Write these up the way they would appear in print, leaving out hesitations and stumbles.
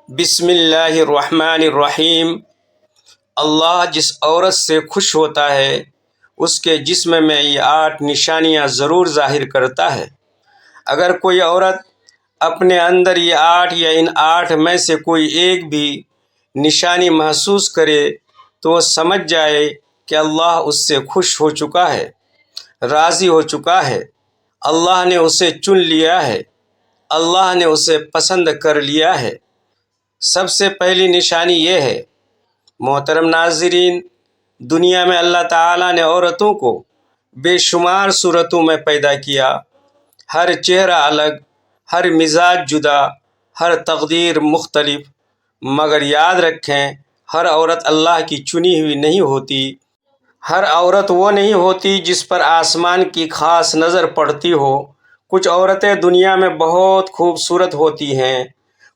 بسم اللہ الرحمن الرحیم۔ اللہ جس عورت سے خوش ہوتا ہے اس کے جسم میں یہ 8 نشانیاں ضرور ظاہر کرتا ہے۔ اگر کوئی عورت اپنے اندر یہ 8 یا ان 8 میں سے کوئی ایک بھی نشانی محسوس کرے تو وہ سمجھ جائے کہ اللہ اس سے خوش ہو چکا ہے، راضی ہو چکا ہے، اللہ نے اسے چن لیا ہے، اللہ نے اسے پسند کر لیا ہے۔ سب سے پہلی نشانی یہ ہے، محترم ناظرین، دنیا میں اللہ تعالیٰ نے عورتوں کو بے شمار صورتوں میں پیدا کیا، ہر چہرہ الگ، ہر مزاج جدا، ہر تقدیر مختلف، مگر یاد رکھیں ہر عورت اللہ کی چنی ہوئی نہیں ہوتی۔ ہر عورت وہ نہیں ہوتی جس پر آسمان کی خاص نظر پڑتی ہو۔ کچھ عورتیں دنیا میں بہت خوبصورت ہوتی ہیں،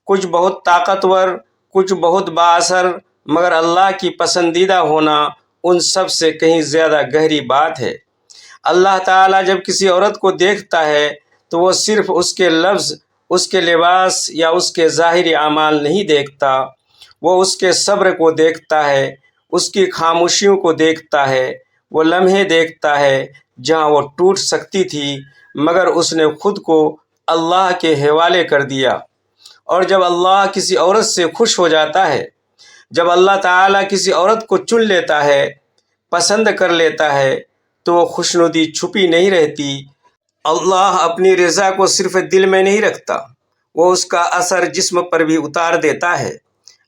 کچھ بہت طاقتور، کچھ بہت بااثر، مگر اللہ کی پسندیدہ ہونا ان سب سے کہیں زیادہ گہری بات ہے۔ اللہ تعالیٰ جب کسی عورت کو دیکھتا ہے تو وہ صرف اس کے لفظ، اس کے لباس یا اس کے ظاہری اعمال نہیں دیکھتا، وہ اس کے صبر کو دیکھتا ہے، اس کی خاموشیوں کو دیکھتا ہے، وہ لمحے دیکھتا ہے جہاں وہ ٹوٹ سکتی تھی مگر اس نے خود کو اللہ کے حوالے کر دیا۔ اور جب اللہ کسی عورت سے خوش ہو جاتا ہے، جب اللہ تعالیٰ کسی عورت کو چن لیتا ہے، پسند کر لیتا ہے، تو وہ خوشنودی چھپی نہیں رہتی۔ اللہ اپنی رضا کو صرف دل میں نہیں رکھتا، وہ اس کا اثر جسم پر بھی اتار دیتا ہے۔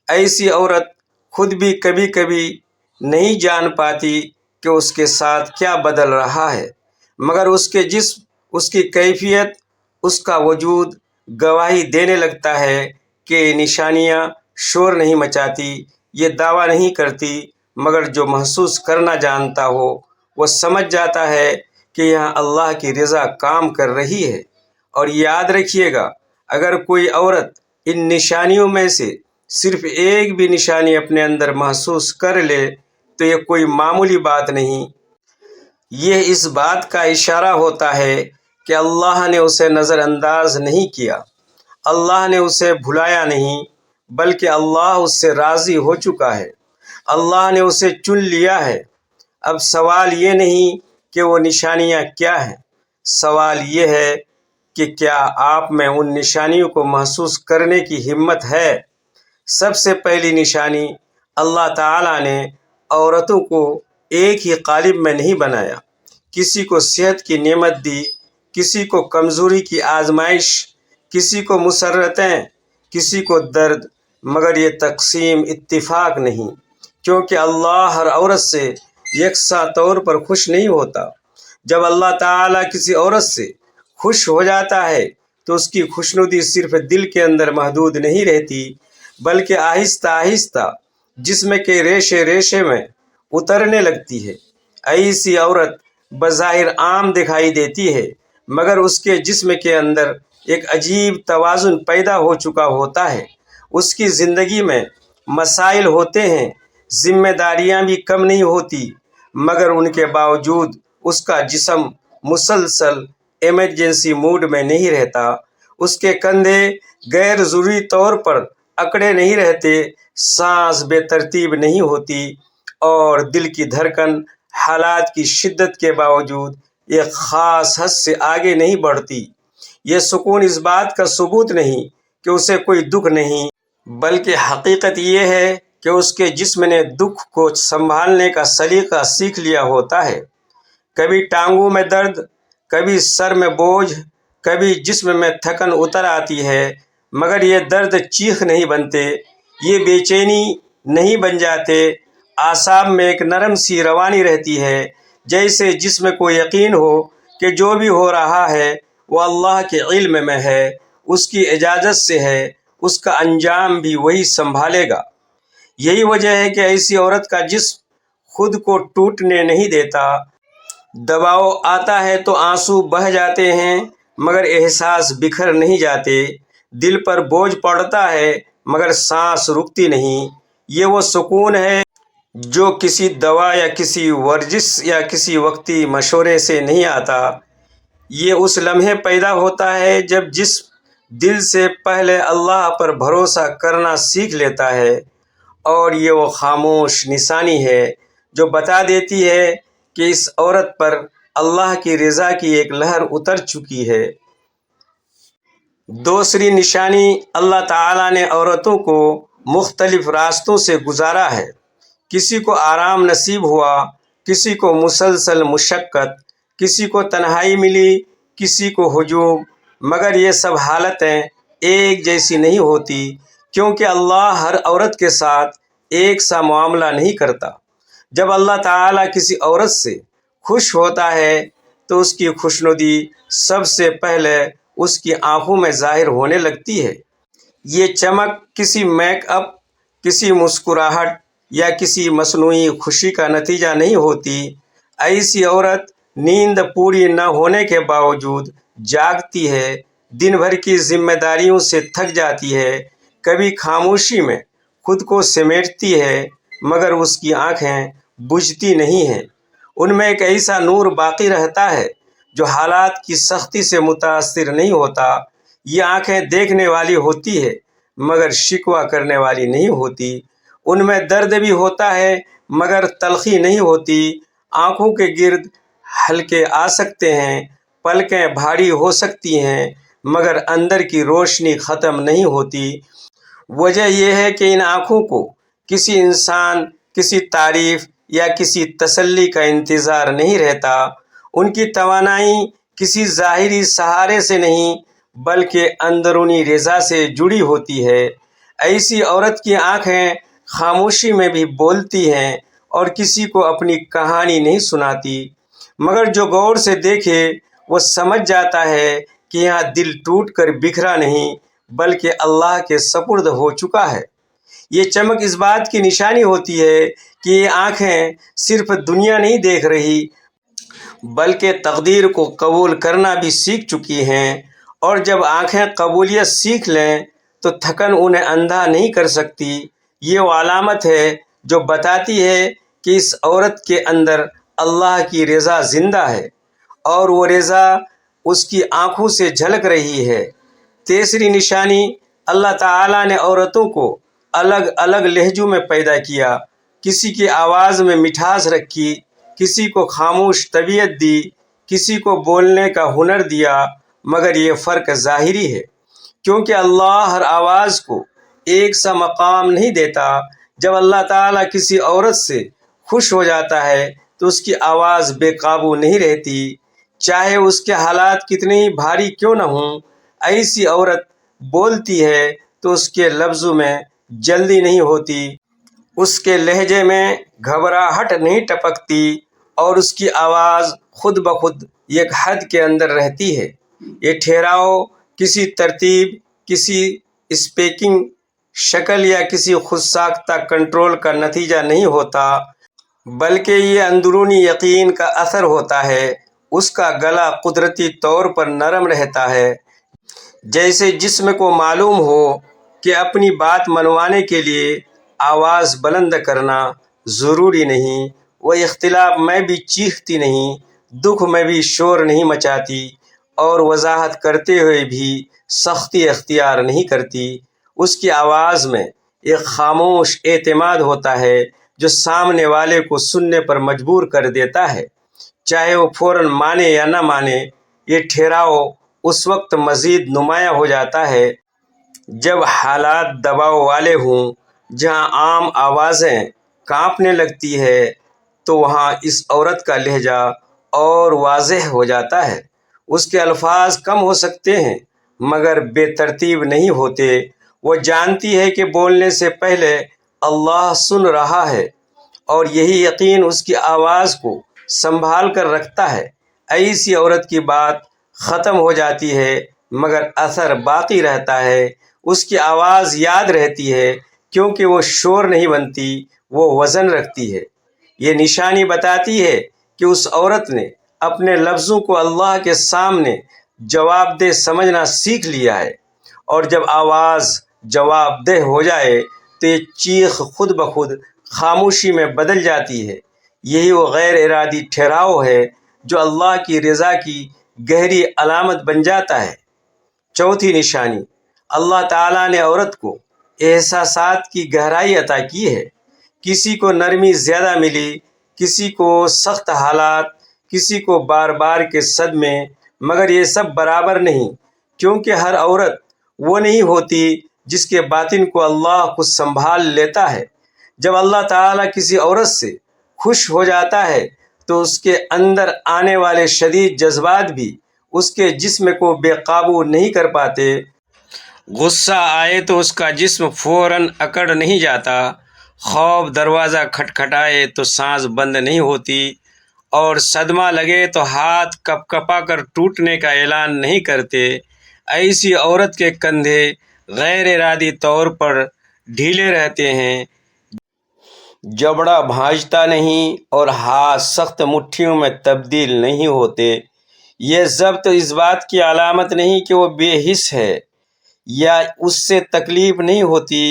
ایسی عورت خود بھی کبھی کبھی نہیں جان پاتی کہ اس کے ساتھ کیا بدل رہا ہے، مگر اس کے جسم، اس کی کیفیت، اس کا وجود گواہی دینے لگتا ہے کہ یہ نشانیاں شور نہیں مچاتی، یہ دعویٰ نہیں کرتی، مگر جو محسوس کرنا جانتا ہو وہ سمجھ جاتا ہے کہ یہاں اللہ کی رضا کام کر رہی ہے۔ اور یاد رکھیے گا، اگر کوئی عورت ان نشانیوں میں سے صرف ایک بھی نشانی اپنے اندر محسوس کر لے تو یہ کوئی معمولی بات نہیں، یہ اس بات کا اشارہ ہوتا ہے کہ اللہ نے اسے نظر انداز نہیں کیا، اللہ نے اسے بھلایا نہیں، بلکہ اللہ اس سے راضی ہو چکا ہے، اللہ نے اسے چن لیا ہے۔ اب سوال یہ نہیں کہ وہ نشانیاں کیا ہیں، سوال یہ ہے کہ کیا آپ میں ان نشانیوں کو محسوس کرنے کی ہمت ہے؟ سب سے پہلی نشانی، اللہ تعالیٰ نے عورتوں کو ایک ہی قالب میں نہیں بنایا۔ کسی کو صحت کی نعمت دی، کسی کو کمزوری کی آزمائش، کسی کو مسرتیں، کسی کو درد، مگر یہ تقسیم اتفاق نہیں، کیونکہ اللہ ہر عورت سے یکساں طور پر خوش نہیں ہوتا۔ جب اللہ تعالیٰ کسی عورت سے خوش ہو جاتا ہے تو اس کی خوشنودی صرف دل کے اندر محدود نہیں رہتی، بلکہ آہستہ آہستہ جسم کے ریشے ریشے میں اترنے لگتی ہے۔ ایسی عورت بظاہر عام دکھائی دیتی ہے، مگر اس کے جسم کے اندر ایک عجیب توازن پیدا ہو چکا ہوتا ہے۔ اس کی زندگی میں مسائل ہوتے ہیں، ذمہ داریاں بھی کم نہیں ہوتی، مگر ان کے باوجود اس کا جسم مسلسل ایمرجنسی موڈ میں نہیں رہتا، اس کے کندھے غیر ضروری طور پر اکڑے نہیں رہتے، سانس بے ترتیب نہیں ہوتی، اور دل کی دھڑکن حالات کی شدت کے باوجود ایک خاص حد سے آگے نہیں بڑھتی۔ یہ سکون اس بات کا ثبوت نہیں کہ اسے کوئی دکھ نہیں، بلکہ حقیقت یہ ہے کہ اس کے جسم نے دکھ کو سنبھالنے کا سلیقہ سیکھ لیا ہوتا ہے۔ کبھی ٹانگوں میں درد، کبھی سر میں بوجھ، کبھی جسم میں تھکن اتر آتی ہے، مگر یہ درد چیخ نہیں بنتے، یہ بے چینی نہیں بن جاتے، اعصاب میں ایک نرم سی روانی رہتی ہے، جیسے جسم کو یقین ہو کہ جو بھی ہو رہا ہے وہ اللہ کے علم میں ہے، اس کی اجازت سے ہے، اس کا انجام بھی وہی سنبھالے گا۔ یہی وجہ ہے کہ ایسی عورت کا جسم خود کو ٹوٹنے نہیں دیتا۔ دباؤ آتا ہے تو آنسو بہہ جاتے ہیں، مگر احساس بکھر نہیں جاتے، دل پر بوجھ پڑتا ہے مگر سانس رکتی نہیں۔ یہ وہ سکون ہے جو کسی دوا یا کسی ورزش یا کسی وقتی مشورے سے نہیں آتا، یہ اس لمحے پیدا ہوتا ہے جب جسم دل سے پہلے اللہ پر بھروسہ کرنا سیکھ لیتا ہے، اور یہ وہ خاموش نشانی ہے جو بتا دیتی ہے کہ اس عورت پر اللہ کی رضا کی ایک لہر اتر چکی ہے۔ دوسری نشانی، اللہ تعالیٰ نے عورتوں کو مختلف راستوں سے گزارا ہے۔ کسی کو آرام نصیب ہوا، کسی کو مسلسل مشقت، کسی کو تنہائی ملی، کسی کو ہجوم، مگر یہ سب حالتیں ایک جیسی نہیں ہوتی، کیونکہ اللہ ہر عورت کے ساتھ ایک سا معاملہ نہیں کرتا۔ جب اللہ تعالیٰ کسی عورت سے خوش ہوتا ہے تو اس کی خوشنودی سب سے پہلے اس کی آنکھوں میں ظاہر ہونے لگتی ہے۔ یہ چمک کسی میک اپ، کسی مسکراہٹ یا کسی مصنوعی خوشی کا نتیجہ نہیں ہوتی۔ ایسی عورت نیند پوری نہ ہونے کے باوجود جاگتی ہے، دن بھر کی ذمہ داریوں سے تھک جاتی ہے، کبھی خاموشی میں خود کو سمیٹتی ہے، مگر اس کی آنکھیں بجھتی نہیں ہیں۔ ان میں ایک ایسا نور باقی رہتا ہے جو حالات کی سختی سے متاثر نہیں ہوتا۔ یہ آنکھیں دیکھنے والی ہوتی ہے مگر شکوہ کرنے والی نہیں ہوتی۔ ان میں درد بھی ہوتا ہے مگر تلخی نہیں ہوتی۔ آنکھوں کے گرد حلقے آ سکتے ہیں، پلکیں بھاری ہو سکتی ہیں، مگر اندر کی روشنی ختم نہیں ہوتی۔ وجہ یہ ہے کہ ان آنکھوں کو کسی انسان، کسی تعریف یا کسی تسلی کا انتظار نہیں رہتا۔ ان کی توانائی کسی ظاہری سہارے سے نہیں بلکہ اندرونی رضا سے جڑی ہوتی ہے۔ ایسی عورت کی آنکھیں خاموشی میں بھی بولتی ہیں اور کسی کو اپنی کہانی نہیں سناتی، مگر جو غور سے دیکھے وہ سمجھ جاتا ہے کہ یہاں دل ٹوٹ کر بکھرا نہیں بلکہ اللہ کے سپرد ہو چکا ہے۔ یہ چمک اس بات کی نشانی ہوتی ہے کہ یہ آنکھیں صرف دنیا نہیں دیکھ رہی بلکہ تقدیر کو قبول کرنا بھی سیکھ چکی ہیں، اور جب آنکھیں قبولیت سیکھ لیں تو تھکن انہیں اندھا نہیں کر سکتی۔ یہ وہ علامت ہے جو بتاتی ہے کہ اس عورت کے اندر اللہ کی رضا زندہ ہے اور وہ رضا اس کی آنکھوں سے جھلک رہی ہے۔ تیسری نشانی، اللہ تعالیٰ نے عورتوں کو الگ الگ لہجوں میں پیدا کیا۔ کسی کی آواز میں مٹھاس رکھی، کسی کو خاموش طبیعت دی، کسی کو بولنے کا ہنر دیا، مگر یہ فرق ظاہری ہے، کیونکہ اللہ ہر آواز کو ایک سا مقام نہیں دیتا۔ جب اللہ تعالیٰ کسی عورت سے خوش ہو جاتا ہے تو اس کی آواز بے قابو نہیں رہتی، چاہے اس کے حالات کتنے ہی بھاری کیوں نہ ہوں۔ ایسی عورت بولتی ہے تو اس کے لفظوں میں جلدی نہیں ہوتی، اس کے لہجے میں گھبراہٹ نہیں ٹپکتی، اور اس کی آواز خود بخود ایک حد کے اندر رہتی ہے۔ یہ ٹھہراؤ کسی ترتیب، کسی اسپیکنگ شکل یا کسی خود ساختہ کنٹرول کا نتیجہ نہیں ہوتا، بلکہ یہ اندرونی یقین کا اثر ہوتا ہے۔ اس کا گلا قدرتی طور پر نرم رہتا ہے، جیسے جسم کو معلوم ہو کہ اپنی بات منوانے کے لیے آواز بلند کرنا ضروری نہیں۔ وہ اختلاف میں بھی چیختی نہیں، دکھ میں بھی شور نہیں مچاتی، اور وضاحت کرتے ہوئے بھی سختی اختیار نہیں کرتی۔ اس کی آواز میں ایک خاموش اعتماد ہوتا ہے جو سامنے والے کو سننے پر مجبور کر دیتا ہے، چاہے وہ فوراً مانے یا نہ مانے۔ یہ ٹھہراؤ اس وقت مزید نمایاں ہو جاتا ہے جب حالات دباؤ والے ہوں۔ جہاں عام آوازیں کانپنے لگتی ہے تو وہاں اس عورت کا لہجہ اور واضح ہو جاتا ہے۔ اس کے الفاظ کم ہو سکتے ہیں مگر بے ترتیب نہیں ہوتے۔ وہ جانتی ہے کہ بولنے سے پہلے اللہ سن رہا ہے، اور یہی یقین اس کی آواز کو سنبھال کر رکھتا ہے۔ ایسی عورت کی بات ختم ہو جاتی ہے مگر اثر باقی رہتا ہے۔ اس کی آواز یاد رہتی ہے کیونکہ وہ شور نہیں بنتی، وہ وزن رکھتی ہے۔ یہ نشانی بتاتی ہے کہ اس عورت نے اپنے لفظوں کو اللہ کے سامنے جواب دہ سمجھنا سیکھ لیا ہے، اور جب آواز جواب دہ ہو جائے تو یہ چیخ خود بخود خاموشی میں بدل جاتی ہے۔ یہی وہ غیر ارادی ٹھہراؤ ہے جو اللہ کی رضا کی گہری علامت بن جاتا ہے۔ چوتھی نشانی، اللہ تعالیٰ نے عورت کو احساسات کی گہرائی عطا کی ہے۔ کسی کو نرمی زیادہ ملی، کسی کو سخت حالات، کسی کو بار بار کے صدمے، مگر یہ سب برابر نہیں، کیونکہ ہر عورت وہ نہیں ہوتی جس کے باطن کو اللہ خود سنبھال لیتا ہے۔ جب اللہ تعالیٰ کسی عورت سے خوش ہو جاتا ہے تو اس کے اندر آنے والے شدید جذبات بھی اس کے جسم کو بے قابو نہیں کر پاتے۔ غصہ آئے تو اس کا جسم فوراً اکڑ نہیں جاتا، خوف دروازہ کھٹکھٹائے تو سانس بند نہیں ہوتی، اور صدمہ لگے تو ہاتھ کپ کپا کر ٹوٹنے کا اعلان نہیں کرتے۔ ایسی عورت کے کندھے غیر ارادی طور پر ڈھیلے رہتے ہیں، جبڑا بھاجتا نہیں اور ہاتھ سخت مٹھیوں میں تبدیل نہیں ہوتے۔ یہ ضبط اس بات کی علامت نہیں کہ وہ بے حس ہے یا اس سے تکلیف نہیں ہوتی۔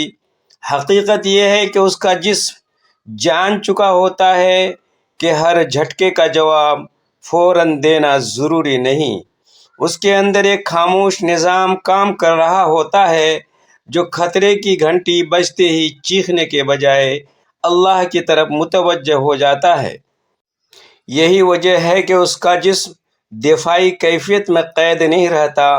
حقیقت یہ ہے کہ اس کا جسم جان چکا ہوتا ہے کہ ہر جھٹکے کا جواب فوراً دینا ضروری نہیں۔ اس کے اندر ایک خاموش نظام کام کر رہا ہوتا ہے جو خطرے کی گھنٹی بجتے ہی چیخنے کے بجائے اللہ کی طرف متوجہ ہو جاتا ہے۔ یہی وجہ ہے کہ اس کا جسم دفاعی کیفیت میں قید نہیں رہتا۔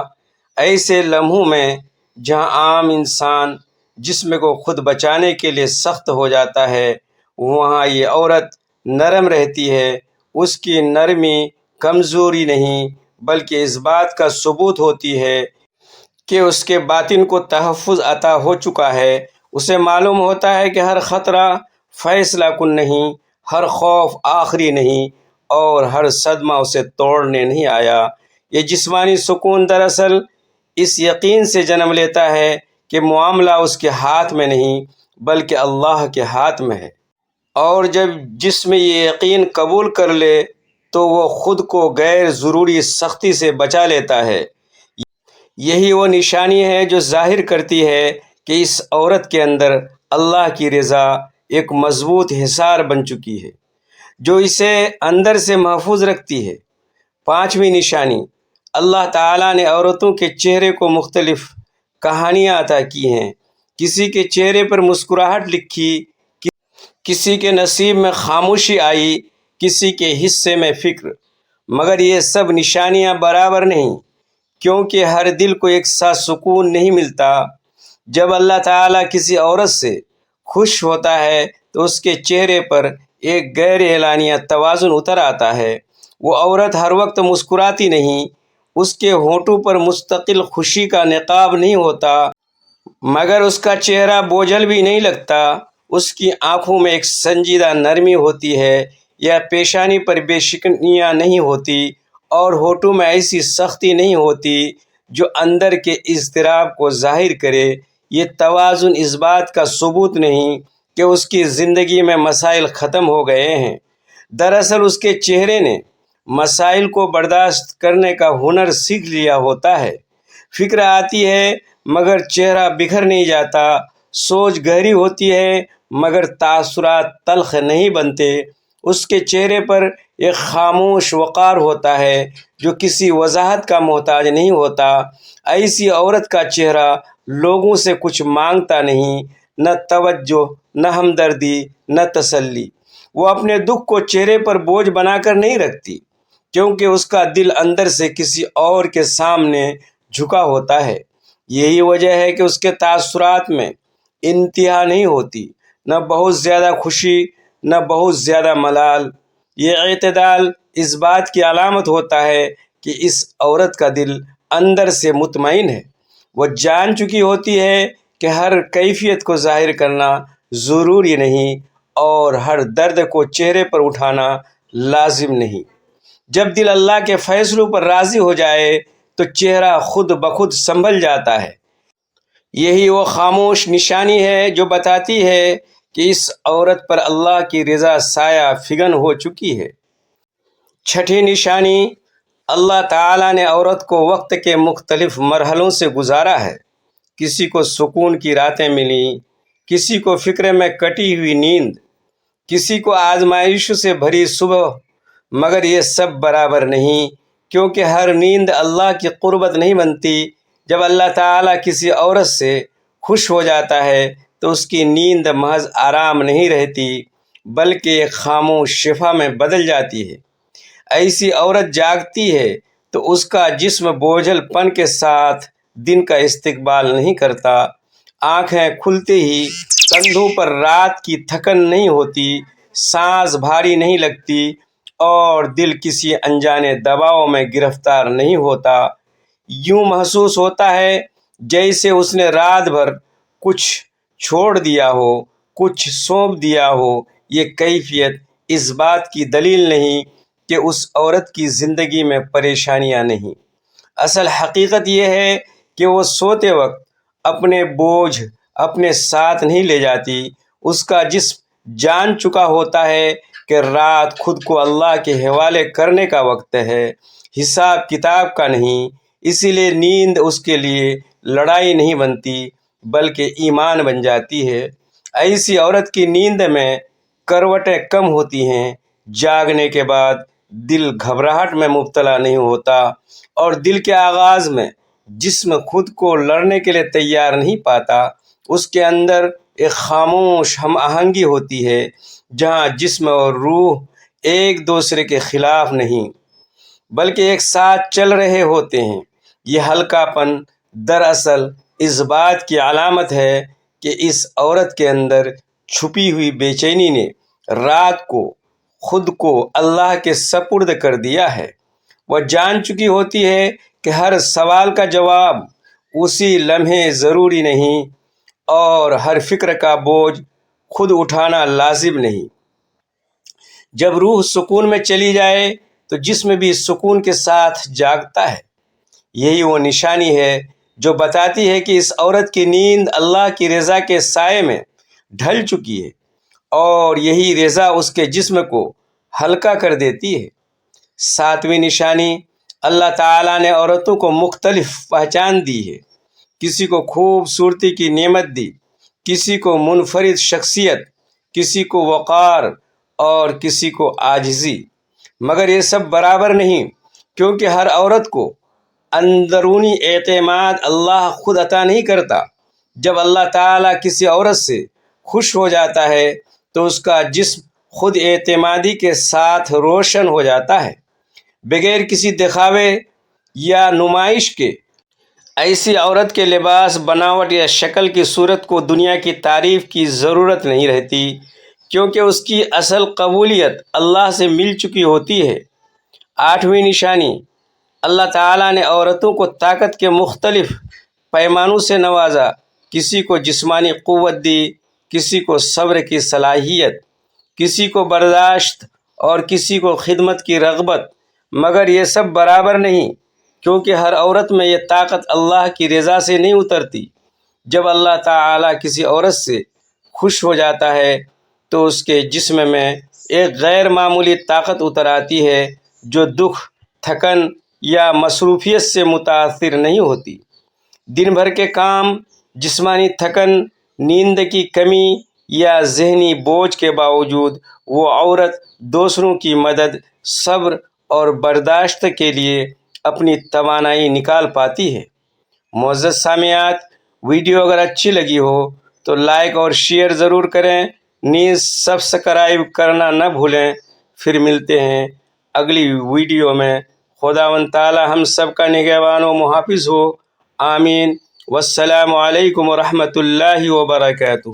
ایسے لمحوں میں جہاں عام انسان جسم کو خود بچانے کے لیے سخت ہو جاتا ہے، وہاں یہ عورت نرم رہتی ہے۔ اس کی نرمی کمزوری نہیں بلکہ اس بات کا ثبوت ہوتی ہے کہ اس کے باطن کو تحفظ عطا ہو چکا ہے۔ اسے معلوم ہوتا ہے کہ ہر خطرہ فیصلہ کن نہیں، ہر خوف آخری نہیں، اور ہر صدمہ اسے توڑنے نہیں آیا۔ یہ جسمانی سکون دراصل اس یقین سے جنم لیتا ہے کہ معاملہ اس کے ہاتھ میں نہیں بلکہ اللہ کے ہاتھ میں ہے، اور جب جسم یہ یقین قبول کر لے تو وہ خود کو غیر ضروری سختی سے بچا لیتا ہے۔ یہی وہ نشانی ہے جو ظاہر کرتی ہے کہ اس عورت کے اندر اللہ کی رضا ایک مضبوط حصار بن چکی ہے جو اسے اندر سے محفوظ رکھتی ہے۔ پانچویں نشانی، اللہ تعالیٰ نے عورتوں کے چہرے کو مختلف کہانیاں عطا کی ہیں۔ کسی کے چہرے پر مسکراہٹ لکھی، کسی کے نصیب میں خاموشی آئی، کسی کے حصے میں فکر، مگر یہ سب نشانیاں برابر نہیں، کیونکہ ہر دل کو ایک سا سکون نہیں ملتا۔ جب اللہ تعالیٰ کسی عورت سے خوش ہوتا ہے تو اس کے چہرے پر ایک غیر اعلانیہ توازن اتر آتا ہے۔ وہ عورت ہر وقت مسکراتی نہیں، اس کے ہونٹوں پر مستقل خوشی کا نقاب نہیں ہوتا، مگر اس کا چہرہ بوجھل بھی نہیں لگتا۔ اس کی آنکھوں میں ایک سنجیدہ نرمی ہوتی ہے، یا پیشانی پر بے شکنیاں نہیں ہوتی، اور ہونٹوں میں ایسی سختی نہیں ہوتی جو اندر کے اضطراب کو ظاہر کرے۔ یہ توازن اس بات کا ثبوت نہیں کہ اس کی زندگی میں مسائل ختم ہو گئے ہیں، دراصل اس کے چہرے نے مسائل کو برداشت کرنے کا ہنر سیکھ لیا ہوتا ہے۔ فکر آتی ہے مگر چہرہ بکھر نہیں جاتا، سوچ گہری ہوتی ہے مگر تاثرات تلخ نہیں بنتے۔ اس کے چہرے پر ایک خاموش وقار ہوتا ہے جو کسی وضاحت کا محتاج نہیں ہوتا۔ ایسی عورت کا چہرہ لوگوں سے کچھ مانگتا نہیں، نہ توجہ، نہ ہمدردی، نہ تسلی۔ وہ اپنے دکھ کو چہرے پر بوجھ بنا کر نہیں رکھتی، کیونکہ اس کا دل اندر سے کسی اور کے سامنے جھکا ہوتا ہے۔ یہی وجہ ہے کہ اس کے تاثرات میں انتہا نہیں ہوتی، نہ بہت زیادہ خوشی نہ بہت زیادہ ملال۔ یہ اعتدال اس بات کی علامت ہوتا ہے کہ اس عورت کا دل اندر سے مطمئن ہے۔ وہ جان چکی ہوتی ہے کہ ہر کیفیت کو ظاہر کرنا ضروری نہیں اور ہر درد کو چہرے پر اٹھانا لازم نہیں۔ جب دل اللہ کے فیصلوں پر راضی ہو جائے تو چہرہ خود بخود سنبھل جاتا ہے۔ یہی وہ خاموش نشانی ہے جو بتاتی ہے کہ اس عورت پر اللہ کی رضا سایہ فگن ہو چکی ہے۔ چھٹی نشانی، اللہ تعالیٰ نے عورت کو وقت کے مختلف مرحلوں سے گزارا ہے۔ کسی کو سکون کی راتیں ملیں، کسی کو فکر میں کٹی ہوئی نیند، کسی کو آزمائشوں سے بھری صبح، مگر یہ سب برابر نہیں، کیونکہ ہر نیند اللہ کی قربت نہیں بنتی۔ جب اللہ تعالیٰ کسی عورت سے خوش ہو جاتا ہے تو اس کی نیند محض آرام نہیں رہتی بلکہ ایک خاموش شفا میں بدل جاتی ہے۔ ایسی عورت جاگتی ہے تو اس کا جسم بوجھل پن کے ساتھ دن کا استقبال نہیں کرتا۔ آنکھیں کھلتے ہی کندھوں پر رات کی تھکن نہیں ہوتی، سانس بھاری نہیں لگتی اور دل کسی انجانے دباؤ میں گرفتار نہیں ہوتا۔ یوں محسوس ہوتا ہے جیسے اس نے رات بھر کچھ چھوڑ دیا ہو، کچھ سونپ دیا ہو۔ یہ کیفیت اس بات کی دلیل نہیں کہ اس عورت کی زندگی میں پریشانیاں نہیں۔ اصل حقیقت یہ ہے کہ وہ سوتے وقت اپنے بوجھ اپنے ساتھ نہیں لے جاتی۔ اس کا جسم جان چکا ہوتا ہے کہ رات خود کو اللہ کے حوالے کرنے کا وقت ہے، حساب کتاب کا نہیں۔ اسی لیے نیند اس کے لیے لڑائی نہیں بنتی بلکہ ایمان بن جاتی ہے۔ ایسی عورت کی نیند میں کروٹیں کم ہوتی ہیں۔ جاگنے کے بعد دل گھبراہٹ میں مبتلا نہیں ہوتا اور دل کے آغاز میں جسم خود کو لڑنے کے لیے تیار نہیں پاتا۔ اس کے اندر ایک خاموش ہم آہنگی ہوتی ہے جہاں جسم اور روح ایک دوسرے کے خلاف نہیں بلکہ ایک ساتھ چل رہے ہوتے ہیں۔ یہ ہلکا پن دراصل اس بات کی علامت ہے کہ اس عورت کے اندر چھپی ہوئی بے چینی نے رات کو خود کو اللہ کے سپرد کر دیا ہے۔ وہ جان چکی ہوتی ہے کہ ہر سوال کا جواب اسی لمحے ضروری نہیں اور ہر فکر کا بوجھ خود اٹھانا لازم نہیں۔ جب روح سکون میں چلی جائے تو جسم بھی سکون کے ساتھ جاگتا ہے۔ یہی وہ نشانی ہے جو بتاتی ہے کہ اس عورت کی نیند اللہ کی رضا کے سائے میں ڈھل چکی ہے اور یہی رضا اس کے جسم کو ہلکا کر دیتی ہے۔ ساتویں نشانی، اللہ تعالیٰ نے عورتوں کو مختلف پہچان دی ہے۔ کسی کو خوبصورتی کی نعمت دی، کسی کو منفرد شخصیت، کسی کو وقار اور کسی کو عاجزی۔ مگر یہ سب برابر نہیں، کیونکہ ہر عورت کو اندرونی اعتماد اللہ خود عطا نہیں کرتا۔ جب اللہ تعالیٰ کسی عورت سے خوش ہو جاتا ہے تو اس کا جسم خود اعتمادی کے ساتھ روشن ہو جاتا ہے، بغیر کسی دکھاوے یا نمائش کے۔ ایسی عورت کے لباس، بناوٹ یا شکل کی صورت کو دنیا کی تعریف کی ضرورت نہیں رہتی، کیونکہ اس کی اصل قبولیت اللہ سے مل چکی ہوتی ہے۔ آٹھویں نشانی، اللہ تعالیٰ نے عورتوں کو طاقت کے مختلف پیمانوں سے نوازا۔ کسی کو جسمانی قوت دی، کسی کو صبر کی صلاحیت، کسی کو برداشت اور کسی کو خدمت کی رغبت۔ مگر یہ سب برابر نہیں، کیونکہ ہر عورت میں یہ طاقت اللہ کی رضا سے نہیں اترتی۔ جب اللہ تعالیٰ کسی عورت سے خوش ہو جاتا ہے تو اس کے جسم میں ایک غیر معمولی طاقت اتر آتی ہے جو دکھ، تھکن یا مصروفیت سے متاثر نہیں ہوتی۔ دن بھر کے کام، جسمانی تھکن، نیند کی کمی یا ذہنی بوجھ کے باوجود وہ عورت دوسروں کی مدد، صبر اور برداشت کے لیے اپنی توانائی نکال پاتی ہے۔ معزز سامعات، ویڈیو اگر اچھی لگی ہو تو لائک اور شیئر ضرور کریں، نیز سبسکرائب کرنا نہ بھولیں۔ پھر ملتے ہیں اگلی ویڈیو میں۔ خداوند تعالی ہم سب کا نگہبان و محافظ ہو، آمین۔ والسلام علیکم ورحمۃ اللہ وبرکاتہ۔